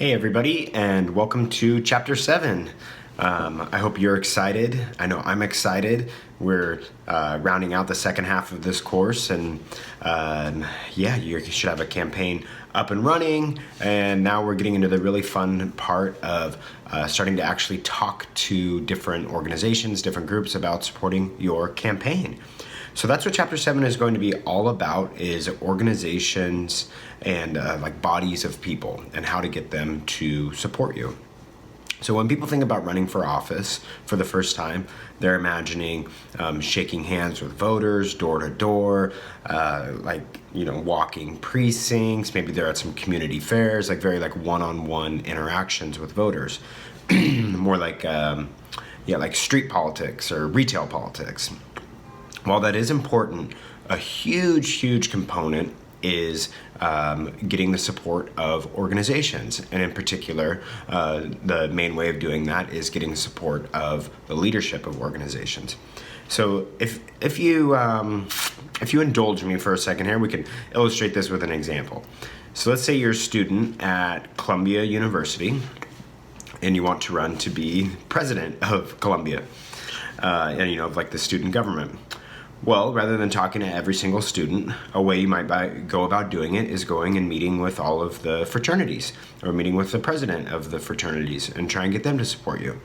Hey everybody, and welcome to Chapter 7. I hope you're excited. I know I'm excited. We're rounding out the second half of this course, and you should have a campaign up and running, and now we're getting into the really fun part of starting to actually talk to different organizations, different groups about supporting your campaign. So that's what Chapter 7 is going to be all about, is organizations and like bodies of people and how to get them to support you. So when people think about running for office for the first time, they're imagining shaking hands with voters, door to door, walking precincts. Maybe they're at some community fairs, very one-on-one interactions with voters. More like street politics or retail politics. While that is important, a huge component is getting the support of organizations. And in particular, the main way of doing that is getting the support of the leadership of organizations. So if you indulge me for a second here, we can illustrate this with an example. So let's say you're a student at Columbia University and you want to run to be president of Columbia, of the student government. Well, rather than talking to every single student, a way you might go about doing it is going and meeting with all of the fraternities, or meeting with the president of the fraternities and try and get them to support you.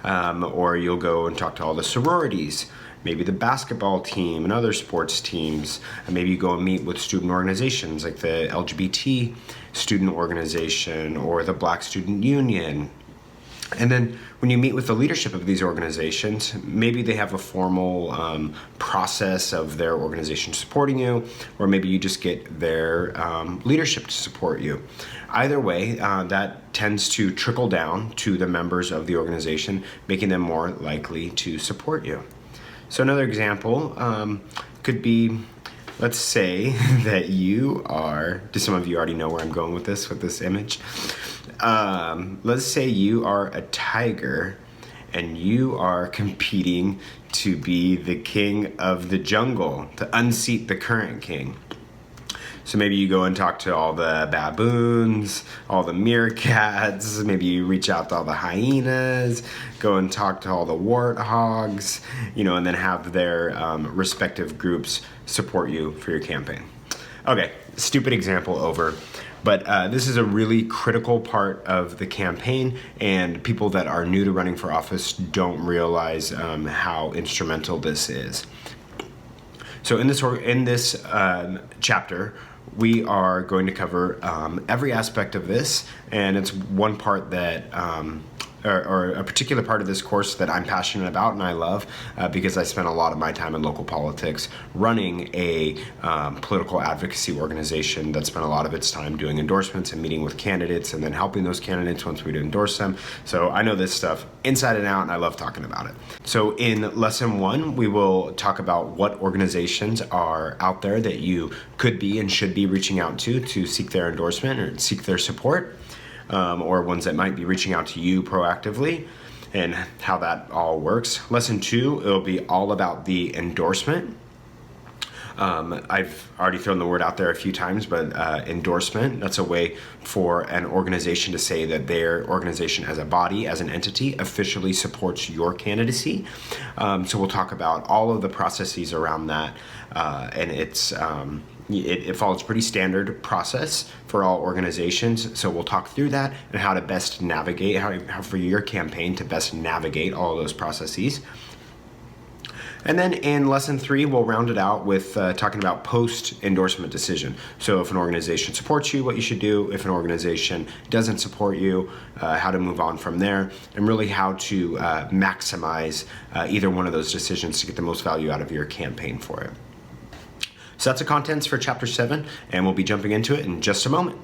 Or you'll go and talk to all the sororities, maybe the basketball team and other sports teams. And maybe you go and meet with student organizations like the LGBT student organization or the Black Student Union. And then when you meet with the leadership of these organizations, maybe they have a formal process of their organization supporting you, or maybe you just get their leadership to support you. Either way, that tends to trickle down to the members of the organization, making them more likely to support you. So another example could be, let's say that you are, do some of you already know where I'm going with this image? Let's say you are a tiger and you are competing to be the king of the jungle, to unseat the current king. So maybe you go and talk to all the baboons, all the meerkats, maybe you reach out to all the hyenas, go and talk to all the warthogs, and then have their respective groups support you for your campaign. Okay, stupid example over. But this is a really critical part of the campaign, and people that are new to running for office don't realize how instrumental this is. So in this chapter, we are going to cover every aspect of this, and it's one part that or a particular part of this course that I'm passionate about and I love because I spent a lot of my time in local politics running a political advocacy organization that spent a lot of its time doing endorsements and meeting with candidates and then helping those candidates once we'd endorse them. So I know this stuff inside and out, and I love talking about it. So in lesson 1, we will talk about what organizations are out there that you could be and should be reaching out to seek their endorsement or seek their support. Or ones that might be reaching out to you proactively, and how that all works. Lesson 2, it'll be all about the endorsement. I've already thrown the word out there a few times, but endorsement, that's a way for an organization to say that their organization as a body, as an entity, officially supports your candidacy. So we'll talk about all of the processes around that, and it follows a pretty standard process for all organizations. So we'll talk through that and how to best navigate, how for your campaign to best navigate all of those processes. And then in lesson 3, we'll round it out with talking about post-endorsement decision. So if an organization supports you, what you should do. If an organization doesn't support you, how to move on from there, and really how to maximize either one of those decisions to get the most value out of your campaign for it. So that's the contents for Chapter 7, and we'll be jumping into it in just a moment.